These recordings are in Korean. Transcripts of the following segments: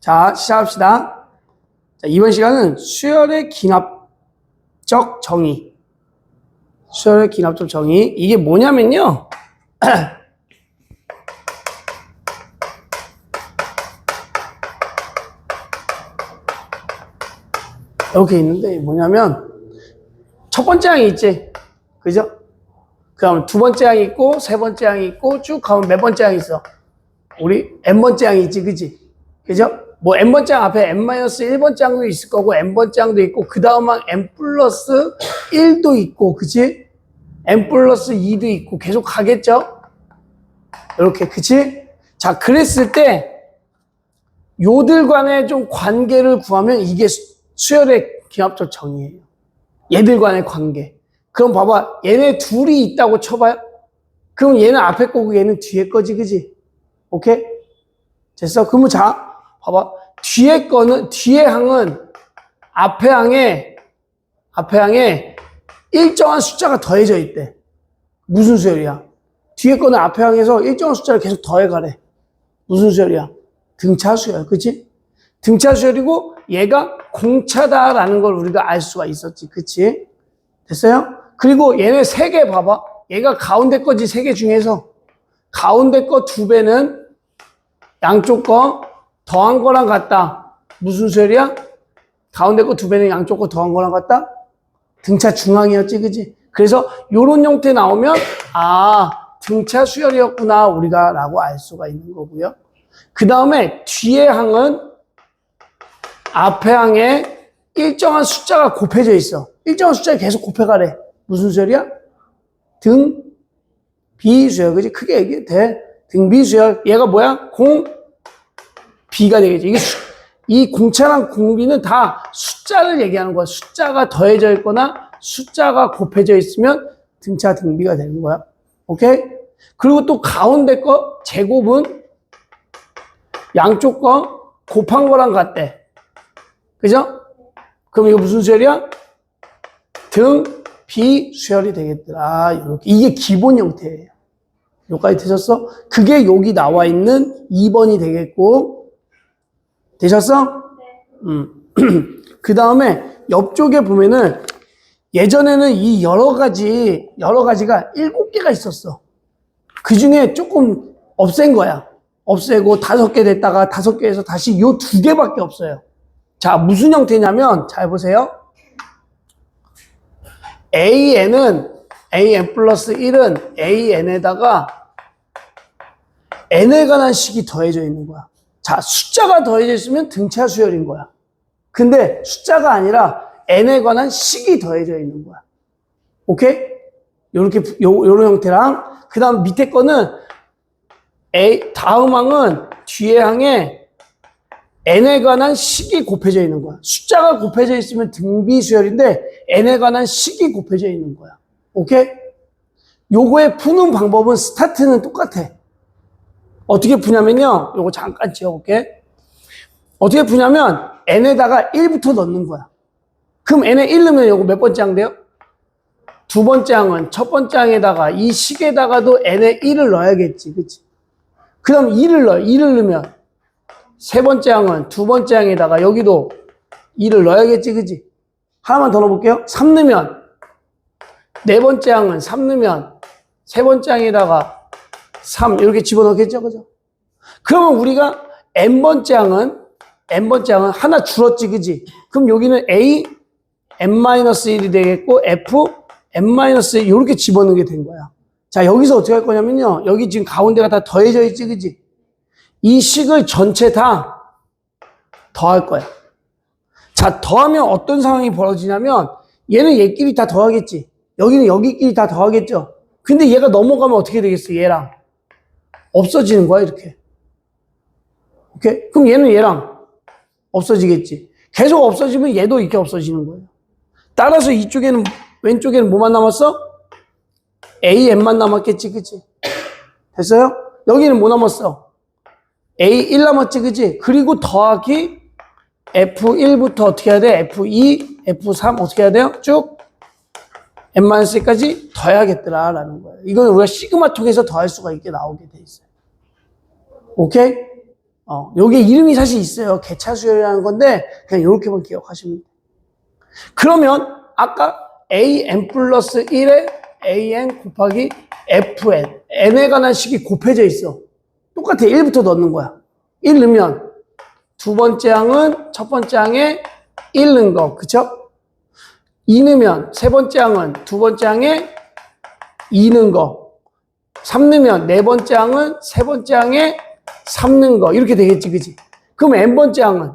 자, 시작합시다. 자, 이번 시간은 수열의 기납적 정의. 수열의 기납적 정의. 이게 뭐냐면요. 이렇게 있는데 뭐냐면 첫 번째 항이 있지. 그죠? 그 다음 두 번째 항이 있고 세 번째 항이 있고 쭉 가면 몇 번째 항이 있어? 우리 n번째 항이 있지. 그지? 그죠? 뭐 n번째 항 앞에 n-1번째 항도 있을 거고 n번째 항도 있고 그 다음 항 n 플러스 1도 있고 그치? n 플러스 2도 있고 계속 가겠죠? 이렇게 그치? 자 그랬을 때 요들 간의 좀 관계를 구하면 이게 수열의 기납적 정의예요. 얘들 간의 관계. 그럼 봐봐. 얘네 둘이 있다고 쳐봐요. 그럼 얘는 앞에 거고 얘는 뒤에 거지, 그지? 오케이? 됐어? 그러면 자, 봐봐. 뒤에 항은 앞에 항에 일정한 숫자가 더해져 있대. 무슨 수열이야? 뒤에 거는 앞에 항에서 일정한 숫자를 계속 더해가래. 무슨 수열이야? 등차 수열, 그치? 등차 수열이고 얘가 공차다라는 걸 우리가 알 수가 있었지, 그치? 됐어요? 그리고 얘네 세 개 봐봐. 얘가 가운데 거지, 세 개 중에서. 가운데 거 두 배는 양쪽 거 더한 거랑 같다. 무슨 수열이야? 가운데 거 두 배는 양쪽 거 더한 거랑 같다? 등차 중앙이었지, 그지? 그래서 요런 형태 나오면, 아, 등차 수열이었구나, 우리가, 라고 알 수가 있는 거고요. 그 다음에 뒤에 항은 앞에 항에 일정한 숫자가 곱해져 있어. 일정한 숫자가 계속 곱해가래. 무슨 수열이야? 등비수열. 그지? 크게 얘기해도 돼. 등비수열. 얘가 뭐야? 공비가 되겠지. 이 공차랑 공비는 다 숫자를 얘기하는 거야. 숫자가 더해져 있거나 숫자가 곱해져 있으면 등차 등비가 되는 거야. 오케이? 그리고 또 가운데 거 제곱은 양쪽 거 곱한 거랑 같대. 그죠? 그럼 이거 무슨 수열이야? 등비수열이 되겠더라. 이렇게. 이게 기본 형태예요. 여기까지 되셨어? 그게 여기 나와 있는 2번이 되겠고. 되셨어? 네. 그 다음에 옆쪽에 보면은 예전에는 이 여러 가지가 7개가 있었어. 그 중에 조금 없앤 거야. 없애고 5개 됐다가 5개에서 다시 요 2개밖에 없어요. 자, 무슨 형태냐면, 잘 보세요. an 플러스 1은 an에다가 n에 관한 식이 더해져 있는 거야. 자, 숫자가 더해져 있으면 등차 수열인 거야. 근데 숫자가 아니라 n에 관한 식이 더해져 있는 거야. 오케이? 요런 형태랑, 그 다음 밑에 거는 다음 항은 뒤에 항에 n에 관한 식이 곱해져 있는 거야. 숫자가 곱해져 있으면 등비수열인데 n에 관한 식이 곱해져 있는 거야. 오케이? 요거의 푸는 방법은 스타트는 똑같아. 어떻게 푸냐면요. 요거 잠깐 지워볼게. 어떻게 푸냐면 n에다가 1부터 넣는 거야. 그럼 n에 1 넣으면 요거 몇 번째 항 돼요? 두 번째 항은 첫 번째 항에다가 이 식에다가도 n에 1을 넣어야겠지. 그치? 그 다음 2를 넣으면 세 번째 항은 두 번째 항에다가 여기도 2를 넣어야겠지, 그지? 하나만 더 넣어볼게요. 3 넣으면, 네 번째 항은 3 넣으면, 세 번째 항에다가 3, 이렇게 집어넣겠죠, 그죠? 그러면 우리가 n번째 항은 하나 줄었지, 그지? 그럼 여기는 a, n-1이 되겠고, f, n-1, 이렇게 집어넣게 된 거야. 자, 여기서 어떻게 할 거냐면요. 여기 지금 가운데가 다 더해져 있지, 그지? 이 식을 전체 다 더할 거야. 자, 더하면 어떤 상황이 벌어지냐면 얘는 얘끼리 다 더하겠지. 여기는 여기끼리 다 더하겠죠. 근데 얘가 넘어가면 어떻게 되겠어? 얘랑 없어지는 거야, 이렇게. 오케이? 그럼 얘는 얘랑 없어지겠지. 계속 없어지면 얘도 이렇게 없어지는 거예요. 따라서 이쪽에는 왼쪽에는 뭐만 남았어? AN만 남았겠지, 그치? 됐어요? 여기는 뭐 남았어? A1 남았지, 그지? 그리고 더하기 F1부터 어떻게 해야 돼? F2, F3 어떻게 해야 돼요? 쭉 n-1까지 더해야겠더라 라는 거예요. 이건 우리가 시그마 통해서 더할 수가 있게 나오게 돼 있어요. 오케이? 요게 이름이 사실 있어요. 개차 수열이라는 건데, 그냥 요렇게만 기억하시면 돼요. 그러면, 아까 an 플러스 1에 an 곱하기 fn. n에 관한 식이 곱해져 있어. 똑같아. 1부터 넣는 거야. 1 넣으면, 두 번째 항은 첫 번째 항에 1 넣은 거. 그쵸? 2 넣으면, 세 번째 항은 두 번째 항에 2 넣은 거. 3 넣으면, 네 번째 항은 세 번째 항에 3 넣은 거. 이렇게 되겠지, 그치? 그럼 n번째 항은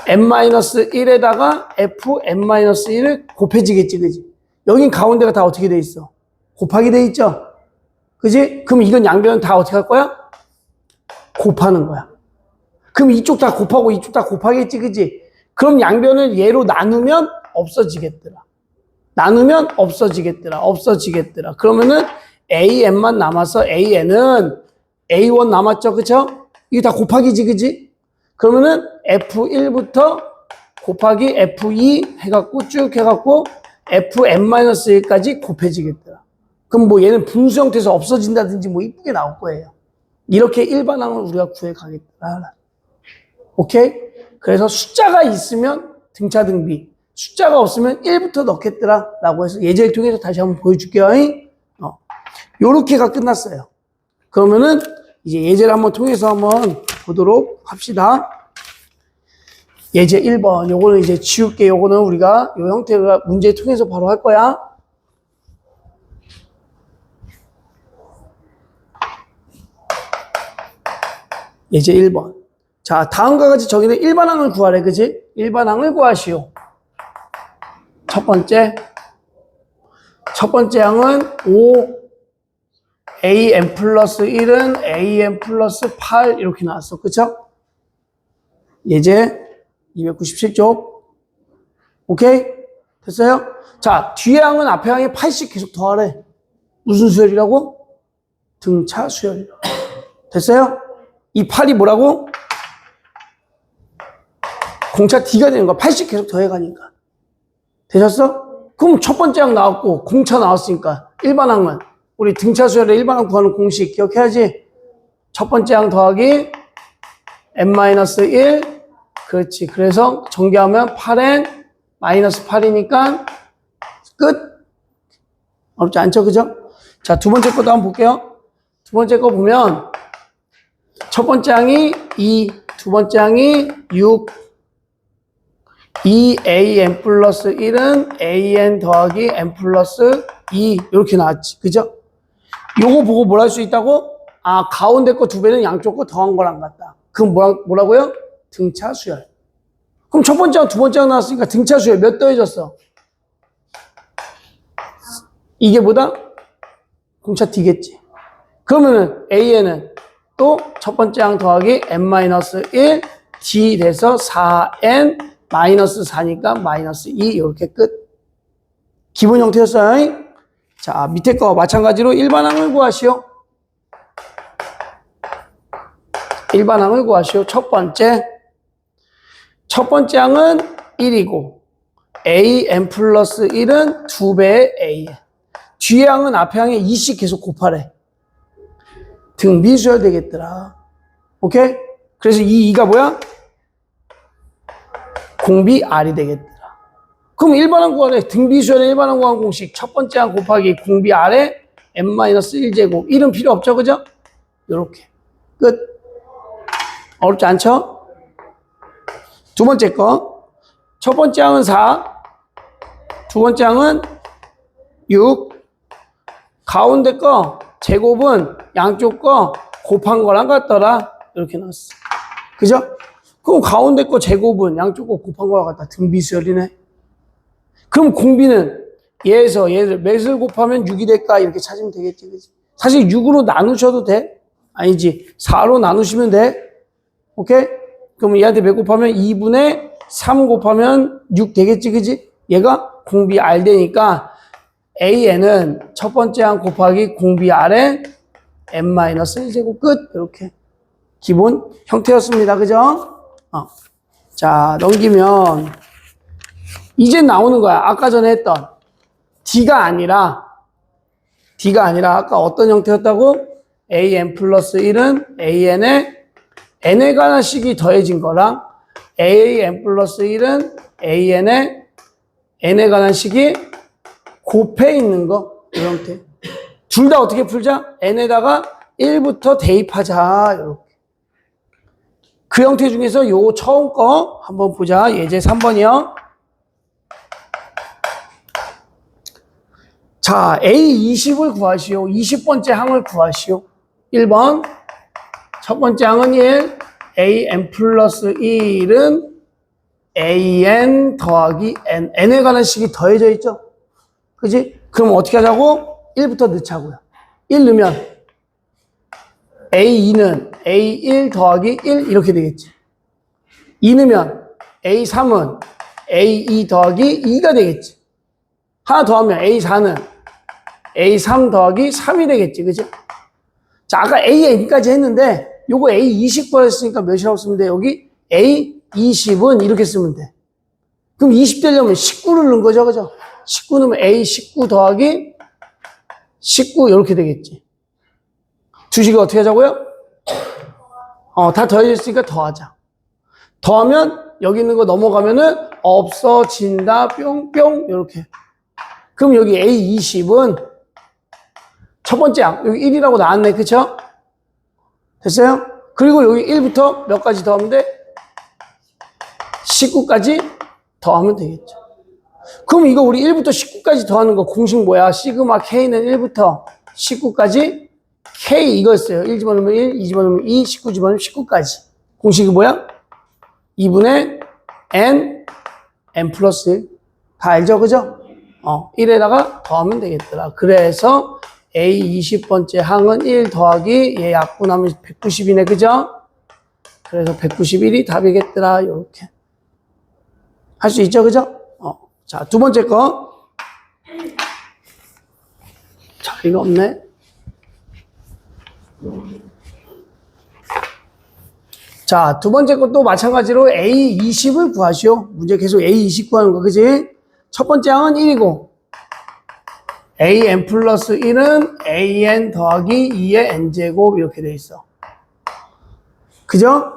n-1에다가 fn-1을 곱해지겠지, 그치? 여긴 가운데가 다 어떻게 돼 있어? 곱하기 돼 있죠? 그치? 그럼 이건 양변은 다 어떻게 할 거야? 곱하는 거야. 그럼 이쪽 다 곱하고 이쪽 다 곱하겠지, 그치? 그럼 양변을 얘로 나누면 없어지겠더라. 나누면 없어지겠더라. 없어지겠더라. 그러면은 an만 남아서 an은 a1 남았죠, 그쵸? 이게 다 곱하기지, 그치? 그러면은 f1부터 곱하기 f2 해갖고 쭉 해갖고 fn-1까지 곱해지겠더라. 그럼 뭐 얘는 분수 형태에서 없어진다든지 뭐 이쁘게 나올 거예요. 이렇게 일반항을 우리가 구해가겠더라. 오케이? 그래서 숫자가 있으면 등차 등비, 숫자가 없으면 1부터 넣겠더라 라고 해서 예제를 통해서 다시 한번 보여줄게요. 요렇게가 끝났어요. 그러면은 이제 예제를 한번 통해서 한번 보도록 합시다. 예제 1번. 요거는 이제 지울게. 요거는 우리가 요 형태가 문제 통해서 바로 할 거야. 예제 1번. 자, 다음과 같이 저기는 일반항을 구하래. 그지? 일반항을 구하시오. 첫 번째 항은 5 an 플러스 1은 an 플러스 8 이렇게 나왔어. 그쵸? 예제 297쪽. 오케이? 됐어요? 자, 뒤에 항은 앞에 항에 8씩 계속 더하래. 무슨 수열이라고? 등차 수열이라고. 됐어요? 이 8이 뭐라고? 공차 D가 되는 거야. 8씩 계속 더해가니까. 되셨어? 그럼 첫 번째 항 나왔고 공차 나왔으니까 일반 항은 우리 등차 수열의 일반 항 구하는 공식 기억해야지. 첫 번째 항 더하기 n-1 그렇지. 그래서 전개하면 8n 마이너스 8이니까 끝. 어렵지 않죠? 그죠? 자, 두 번째 것도 한번 볼게요. 두 번째 거 보면 첫 번째 항이 2, 두 번째 항이 6 2an 플러스 1은 an 더하기 n 플러스 2 이렇게 나왔지. 그죠? 요거 보고 뭘 할 수 있다고? 아, 가운데 거 두 배는 양쪽 거 더한 거랑 같다. 그럼 뭐라고요? 등차 수열. 그럼 첫 번째랑 두 번째랑 나왔으니까 등차 수열 몇 더해졌어? 이게 뭐다? 공차 D겠지. 그러면은 an은 또 첫 번째 항 더하기 n-1 D 돼서 4n 마이너스 4니까 마이너스 2 이렇게 끝. 기본 형태였어요. 자, 밑에 거 마찬가지로 일반항을 구하시오. 일반항을 구하시오. 첫 번째 항은 1이고 an 플러스 1은 2배의 a. 뒤에 항은 앞에 항에 2씩 계속 곱하래. 등비수열 되겠더라. 오케이? 그래서 이 2가 뭐야? 공비 R이 되겠더라. 그럼 일반항 구하래. 등비수열의 일반항 구한 공식. 첫 번째 항 곱하기 공비 R에 n-1제곱. 1은 필요 없죠, 그죠? 요렇게. 끝. 어렵지 않죠? 두 번째 거. 첫 번째 항은 4. 두 번째 항은 6. 가운데 거 제곱은 양쪽 거 곱한 거랑 같더라. 이렇게 나왔어. 그죠? 그럼 가운데 거 제곱은 양쪽 거 곱한 거랑 같다. 등비수열이네. 그럼 공비는 얘에서 얘를 몇을 곱하면 6이 될까? 이렇게 찾으면 되겠지. 그치? 사실 6으로 나누셔도 돼. 아니지. 4로 나누시면 돼. 오케이? 그럼 얘한테 몇 곱하면 2분의 3 곱하면 6 되겠지. 그지? 얘가 공비 R 되니까 AN은 첫 번째 항 곱하기 공비 R에 n-1제곱 끝. 이렇게. 기본 형태였습니다. 그죠? 자, 넘기면 이제 나오는 거야. 아까 전에 했던 D가 아니라 아까 어떤 형태였다고? an 플러스 1은 an의 n에 관한 식이 더해진 거랑 an 플러스 1은 an에 n에 관한 식이 곱해 있는 거, 이 형태. 둘 다 어떻게 풀자? n에다가 1부터 대입하자. 이렇게. 그 형태 중에서 요 처음 거 한번 보자. 예제 3번이요. 자, A20을 구하시오. 20번째 항을 구하시오. 1번. 첫 번째 항은 1. an 플러스 1은 an 더하기 n. n에 관한 식이 더해져 있죠? 그지? 그럼 어떻게 하자고? 1부터 넣자고요. 1 넣으면 A2는 A1 더하기 1 이렇게 되겠지. 2 넣으면 A3은 A2 더하기 2가 되겠지. 하나 더하면 A4는 A3 더하기 3이 되겠지. 그죠? 자, 아까 AN까지 했는데 요거 A20 했으니까 몇이라고 쓰면 돼? 여기 A20은 이렇게 쓰면 돼. 그럼 20 되려면 19를 넣은 거죠. 그죠? 19 넣으면 A19 더하기 19 이렇게 되겠지. 두 식이 어떻게 하자고요? 다 더해졌으니까 더하자. 더하면 여기 있는 거 넘어가면은 없어진다 뿅뿅 이렇게. 그럼 여기 A20은 첫 번째 항 여기 1이라고 나왔네. 그쵸? 됐어요? 그리고 여기 1부터 몇 가지 더하면 돼? 19까지 더하면 되겠죠. 그럼 이거 우리 1부터 19까지 더하는 거 공식 뭐야? 시그마 K는 1부터 19까지 K 이거였어요. 1 집어넣으면 1, 2 집어넣으면 2, 19 집어넣으면 19까지. 공식이 뭐야? 2분의 n 플러스 1. 다 알죠? 그죠? 1에다가 더하면 되겠더라. 그래서 A 20번째 항은 1 더하기 얘 약분하면 190이네. 그죠? 그래서 191이 답이겠더라. 요렇게. 할 수 있죠? 그죠? 자, 두 번째 거. 자, 이거 없네. 자, 두 번째 것도 마찬가지로 A20을 구하시오. 문제 계속 A20 구하는 거, 그지? 첫 번째 항은 1이고, an 플러스 1은 an 더하기 2의 n제곱 이렇게 돼 있어. 그죠?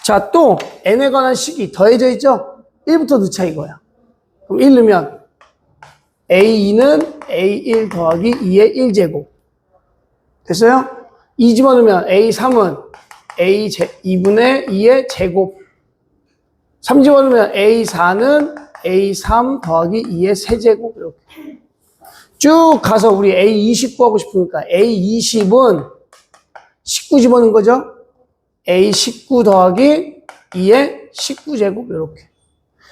자, 또 n에 관한 식이 더해져 있죠? 1부터 넣자 이거야. 그럼 1 넣으면 a2는 a1 더하기 2의 1제곱. 됐어요? 2 집어넣으면 a3은 a2분의 2의 제곱. 3 집어넣으면 a4는 a3 더하기 2의 세제곱. 이렇게. 쭉 가서 우리 A20 구하고 싶으니까 A20은 19 집어넣은 거죠? A19 더하기 2의 19제곱 이렇게.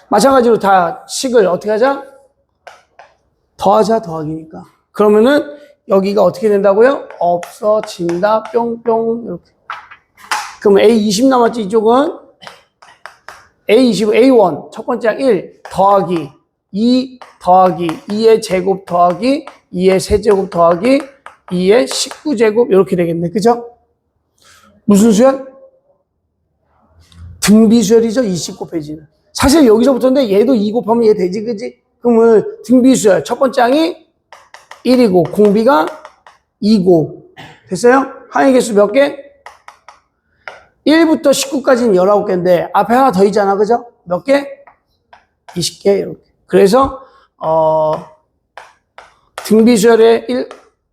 마찬가지로 다 식을 어떻게 하자? 더하자 더하기니까. 그러면은 여기가 어떻게 된다고요? 없어진다 뿅뿅 이렇게. 그럼 A20 남았지 이쪽은? A20, A1 첫 번째 항 1 더하기 2 더하기 2의 제곱 더하기 2의 세제곱 더하기 2의 19제곱 이렇게 되겠네. 그죠? 무슨 수열? 등비수열이죠. 29페이지는. 사실 여기서부터인데 얘도 2 곱하면 얘 되지. 그지? 그러면 등비수열 첫 번째 항이 1이고 공비가 2고 됐어요? 항의 개수 몇 개? 1부터 19까지는 19개인데 앞에 하나 더 있잖아. 그죠? 몇 개? 20개 이렇게. 그래서 등비수열의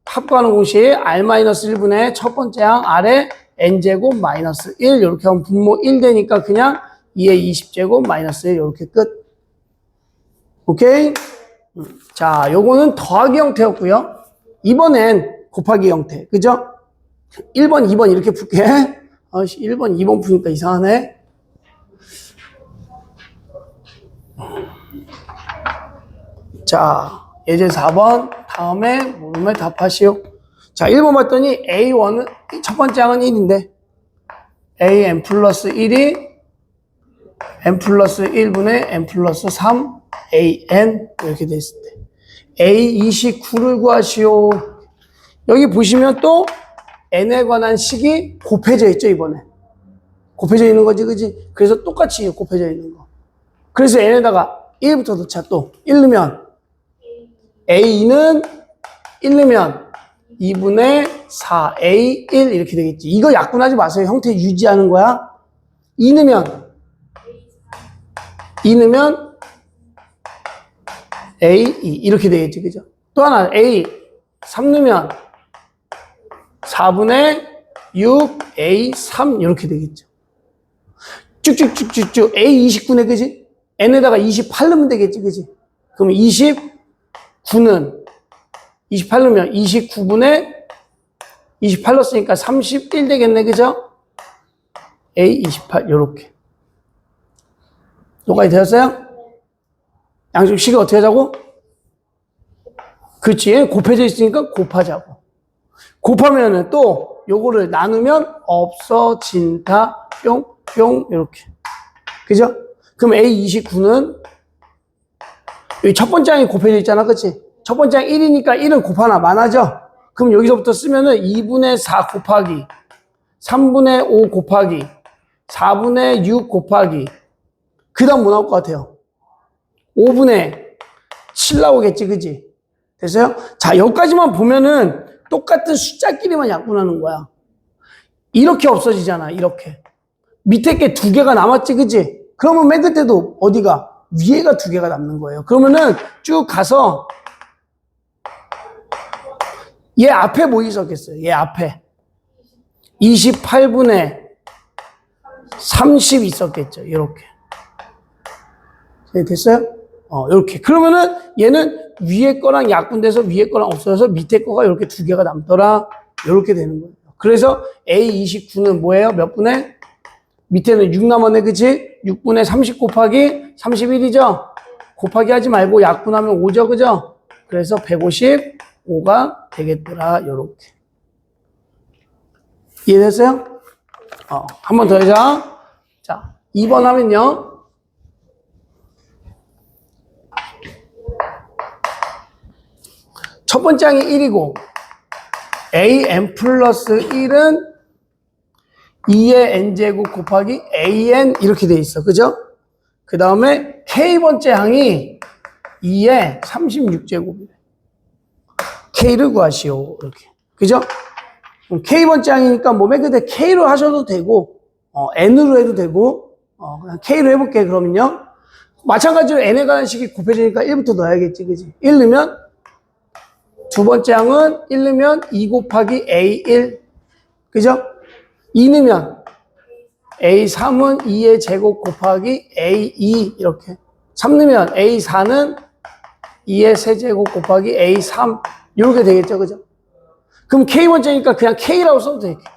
합구하는 공식 R-1분의 첫 번째 항 R의 N제곱 마이너스 1 이렇게 하면 분모 1 되니까 그냥 2의 20제곱 마이너스 1 이렇게 끝. 오케이? 자, 요거는 더하기 형태였고요. 이번엔 곱하기 형태. 그죠? 1번, 2번 이렇게 풀게. 1번, 2번 푸니까 이상하네. 자, 예제 4번 다음에 물음에 답하시오. 자, 1번 봤더니 A1은 첫 번째 항은 1인데 an 플러스 1이 n 플러스 1분의 n 플러스 3 an 이렇게 돼 있을 때 A29를 구하시오. 여기 보시면 또 n에 관한 식이 곱해져 있죠. 이번에 곱해져 있는 거지. 그지? 그래서 똑같이 곱해져 있는 거. 그래서 n에다가 1부터 넣자. 또 1 넣으면 a는 1 넣으면 2분의 4a1 이렇게 되겠지. 이거 약분하지 마세요. 형태 유지하는 거야. 2 넣으면 A 2 이렇게 되겠지, 그죠? 또 하나 A 3 넣으면 4분의 6 A 3 이렇게 되겠죠. 쭉쭉쭉쭉쭉 A 29네, 그지? N에다가 28 넣으면 되겠지, 그지? 그럼 28 넣으면 29분의 28 넣었으니까 31 되겠네, 그죠? A 28 요렇게. 여기까지 되었어요? 양쪽 식이 어떻게 하자고? 그렇지, 곱해져 있으니까 곱하자고. 곱하면은 또 요거를 나누면 없어진다 뿅뿅 이렇게, 그죠? 그럼 A29는 여기 첫 번째 항이 곱해져 있잖아, 그치? 첫 번째 항 1이니까 1은 곱하나 많아져. 그럼 여기서부터 쓰면은 2분의 4 곱하기 3분의 5 곱하기 4분의 6 곱하기 그 다음 뭐 나올 것 같아요? 5분의 7 나오겠지, 그치? 됐어요? 자, 여기까지만 보면은 똑같은 숫자끼리만 약분하는 거야. 이렇게 없어지잖아, 이렇게. 밑에 게 2개가 남았지, 그치? 그러면 맨 끝에도 어디가? 위에가 2개가 남는 거예요. 그러면은 쭉 가서 얘 앞에 뭐 있었겠어요? 얘 앞에 28분의 30 있었겠죠, 이렇게. 됐어요? 이렇게. 그러면은 얘는 위에 거랑 약분돼서 위에 거랑 없어져서 밑에 거가 이렇게 2개가 남더라. 이렇게 되는 거예요. 그래서 A29는 뭐예요? 몇 분의? 밑에는 6 남았네, 그치? 6분의 30 곱하기 31이죠? 곱하기 하지 말고 약분하면 5죠, 그죠? 그래서 155가 되겠더라. 요렇게. 이해됐어요? 한 번 더 해자. 자, 2번 하면요. 첫 번째 항이 1이고 an 플러스 1은 2의 n제곱 곱하기 an 이렇게 돼 있어, 그죠? 그 다음에 k번째 항이 2의 36제곱이래. k를 구하시오, 이렇게, 그죠? k번째 항이니까 뭐 맨 끝에 k로 하셔도 되고 n으로 해도 되고 그냥 k로 해볼게. 그러면요, 마찬가지로 n에 관한 식이 곱해지니까 1부터 넣어야겠지, 그지? 1 넣으면 두 번째 항은 1 넣으면 2 곱하기 A1, 그죠? 2 넣으면 A3은 2의 제곱 곱하기 A2 이렇게. 3 넣으면 A4는 2의 세제곱 곱하기 A3 이렇게 되겠죠, 그죠? 그럼 K번째니까 그냥 K라고 써도 되겠죠.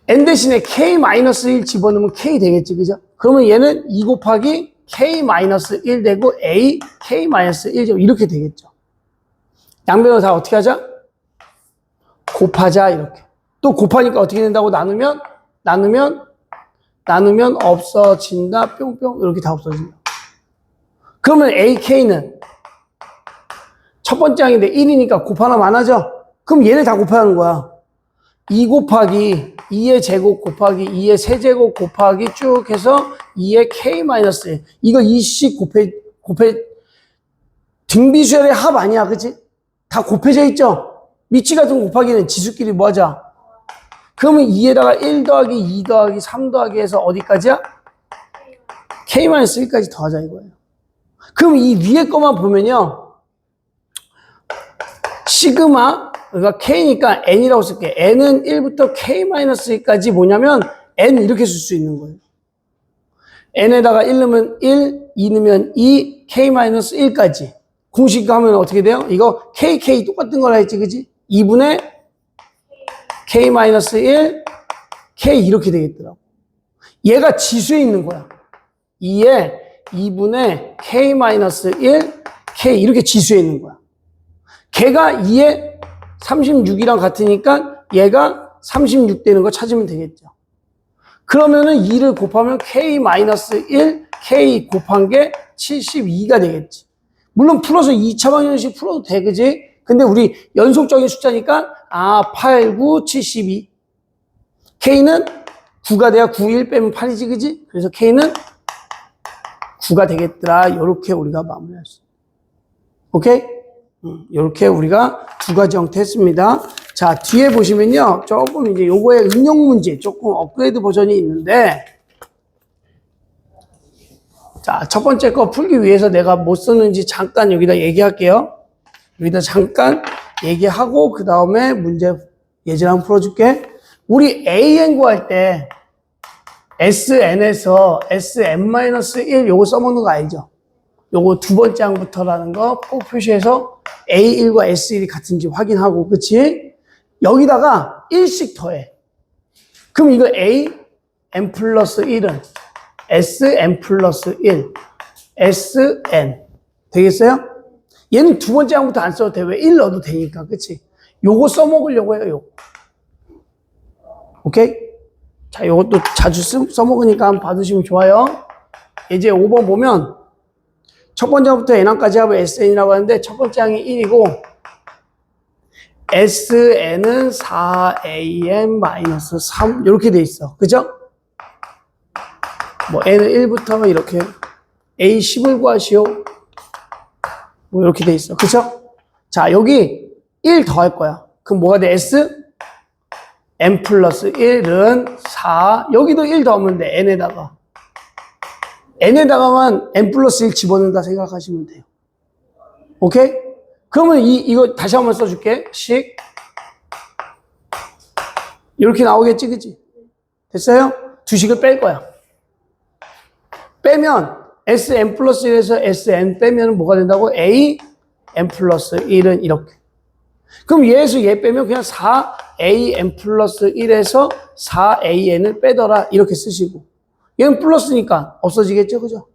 N 대신에 K-1 집어넣으면 K 되겠지, 그죠? 그러면 얘는 2 곱하기 K-1 되고 A K-1 이렇게 되겠죠. 양변을 다 어떻게 하자? 곱하자, 이렇게. 또 곱하니까 어떻게 된다고? 나누면 없어진다 뿅뿅 이렇게 다 없어진다. 그러면 AK는 첫 번째 항인데 1이니까 곱하나 많아져. 그럼 얘네 다 곱하는 거야. 2 곱하기 2의 제곱 곱하기 2의 세제곱 곱하기 쭉 해서 2의 K-1 이거 2씩 곱해 등비수열의 합 아니야, 그치? 다 곱해져 있죠? 미치 같은 곱하기는 지수끼리 뭐 하자? 그러면 2에다가 1 더하기 2 더하기 3 더하기 해서 어디까지야? K-1까지 더하자 이거예요. 그럼 이 위에 거만 보면요, 시그마, 그러니까 K니까 N이라고 쓸게. N은 1부터 K-1까지 뭐냐면 N 이렇게 쓸 수 있는 거예요. N에다가 1 넣으면 1, 2 넣으면 2, K-1까지. 공식 하면 어떻게 돼요? 이거 KK 똑같은 거라 했지, 그지? 2분의 K-1, K 이렇게 되겠더라고. 얘가 지수에 있는 거야. 2에 2분의 K-1, K 이렇게 지수에 있는 거야. 걔가 2에 36이랑 같으니까 얘가 36 되는 거 찾으면 되겠죠. 그러면은 2를 곱하면 K-1, K 곱한 게 72가 되겠지. 물론 풀어서 2차 방정식 풀어도 돼, 그지? 근데 우리 연속적인 숫자니까 8, 9, 72. K는 9가 돼야 9, 1 빼면 8이지, 그지? 그래서 K는 9가 되겠더라. 요렇게 우리가 마무리할 수 있어요. 오케이? 이렇게 우리가 두 가지 형태 했습니다. 자, 뒤에 보시면요. 조금 이제 요거의 응용 문제, 조금 업그레이드 버전이 있는데, 자, 첫 번째 거 풀기 위해서 내가 뭐 썼는지 잠깐 여기다 얘기할게요. 여기다 잠깐 얘기하고, 그 다음에 문제 예제를 한번 풀어줄게. 우리 AN 구할 때, SN에서 SN-1 요거 써먹는 거 알죠? 요거 두 번째 항부터라는 거 꼭 표시해서 A1과 S1이 같은지 확인하고, 그치? 여기다가 1씩 더해. 그럼 이거 A, N 플러스 1은 S, N 플러스 1, S, N. 되겠어요? 얘는 두 번째 항부터 안 써도 돼. 왜? 1 넣어도 되니까. 그치? 요거 써먹으려고 해요, 요거. 오케이? 자, 요것도 자주 써먹으니까 한번 받으시면 좋아요. 이제 5번 보면 첫 번째 항부터 N항까지 하면 SN이라고 하는데 첫 번째 항이 1이고 SN은 4AN-3 이렇게 돼 있어. 그죠? 뭐 N은 1부터 이렇게 A10을 구하시오. 뭐 이렇게 돼 있어. 그죠? 자, 여기 1 더할 거야. 그럼 뭐가 돼? S? N 플러스 1은 4. 여기도 1 더하면 돼. N에다가. N에다가만 N 플러스 1 집어넣는다 생각하시면 돼요. 오케이? 그러면 이거 다시 한번 써줄게. 식. 이렇게 나오겠지, 그치? 됐어요? 두 식을 뺄 거야. 빼면 SN 플러스 1에서 SN 빼면 뭐가 된다고? A, N 플러스 1은 이렇게. 그럼 얘에서 얘 빼면 그냥 4AN 플러스 1에서 4AN을 빼더라. 이렇게 쓰시고. 얘는 플러스니까 없어지겠죠, 그죠?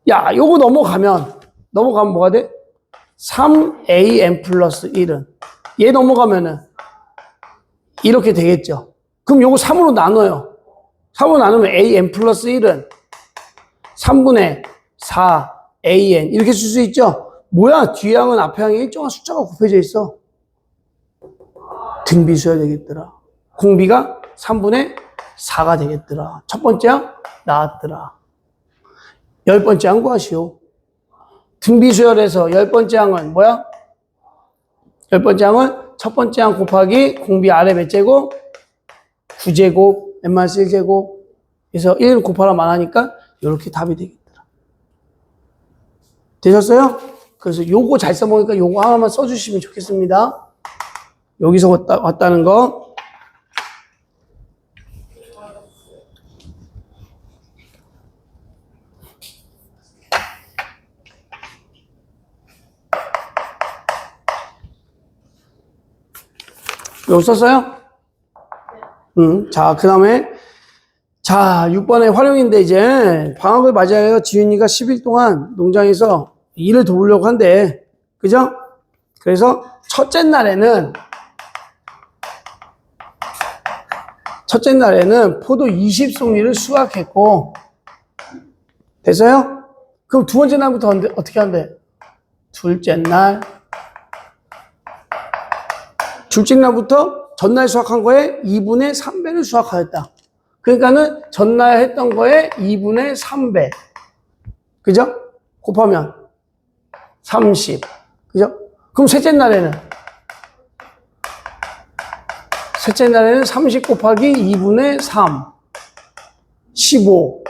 야, 요거 넘어가면 뭐가 돼? 3AN 플러스 1은. 얘 넘어가면은 이렇게 되겠죠. 그럼 요거 3으로 나눠요. 3으로 나누면 AN 플러스 1은 3분의 4AN. 이렇게 쓸 수 있죠? 뭐야? 뒤에 항은 앞에 항에 일정한 숫자가 곱해져 있어. 등비수야 되겠더라. 공비가 3분의 4가 되겠더라. 첫 번째 항 나왔더라. 10번째 항 구하시오. 등비수열에서 10번째 항은 뭐야? 10번째 항은 첫 번째 항 곱하기 공비 아래 몇 제곱? 9제곱, n-1제곱. 그래서 1 곱하라만 하니까 이렇게 답이 되겠더라. 되셨어요? 그래서 요거 잘 써먹으니까 요거 하나만 써주시면 좋겠습니다. 여기서 왔다는 거. 여기 썼어요? 자, 그 다음에, 자, 6번의 활용인데 이제 방학을 맞이하여 지윤이가 10일 동안 농장에서 일을 도우려고 한대. 그죠? 그래서 첫째 날에는 포도 20송이를 수확했고, 됐어요? 그럼 두 번째 날부터 어떻게 한대? 둘째 날부터 전날 수확한 거에 2분의 3배를 수확하였다. 그러니까는 전날 했던 거에 2분의 3배. 그죠? 곱하면 30. 그죠? 그럼 셋째 날에는 30 곱하기 2분의 3. 15.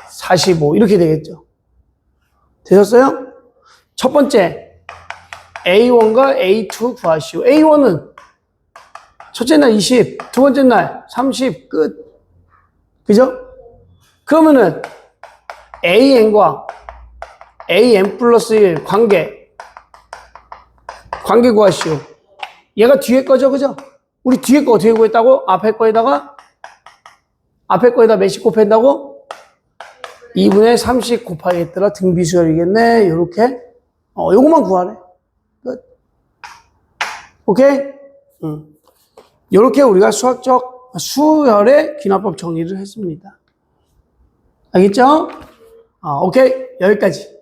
45. 이렇게 되겠죠. 되셨어요? 첫 번째. A1과 A2 구하시오. A1은 첫째 날 20, 두 번째 날 30, 끝. 그죠? 그러면은 AN과 AN 플러스 1 관계 구하시오. 얘가 뒤에 거죠, 그죠? 우리 뒤에 거 어떻게 구했다고? 앞에 거에다 몇씩 곱한다고? 2분의 30 곱하겠더라. 등비수열이겠네. 요렇게. 요것만 구하래. 끝. 오케이? 요렇게 우리가 수열의 귀납법 정리를 했습니다. 알겠죠? 오케이. 여기까지.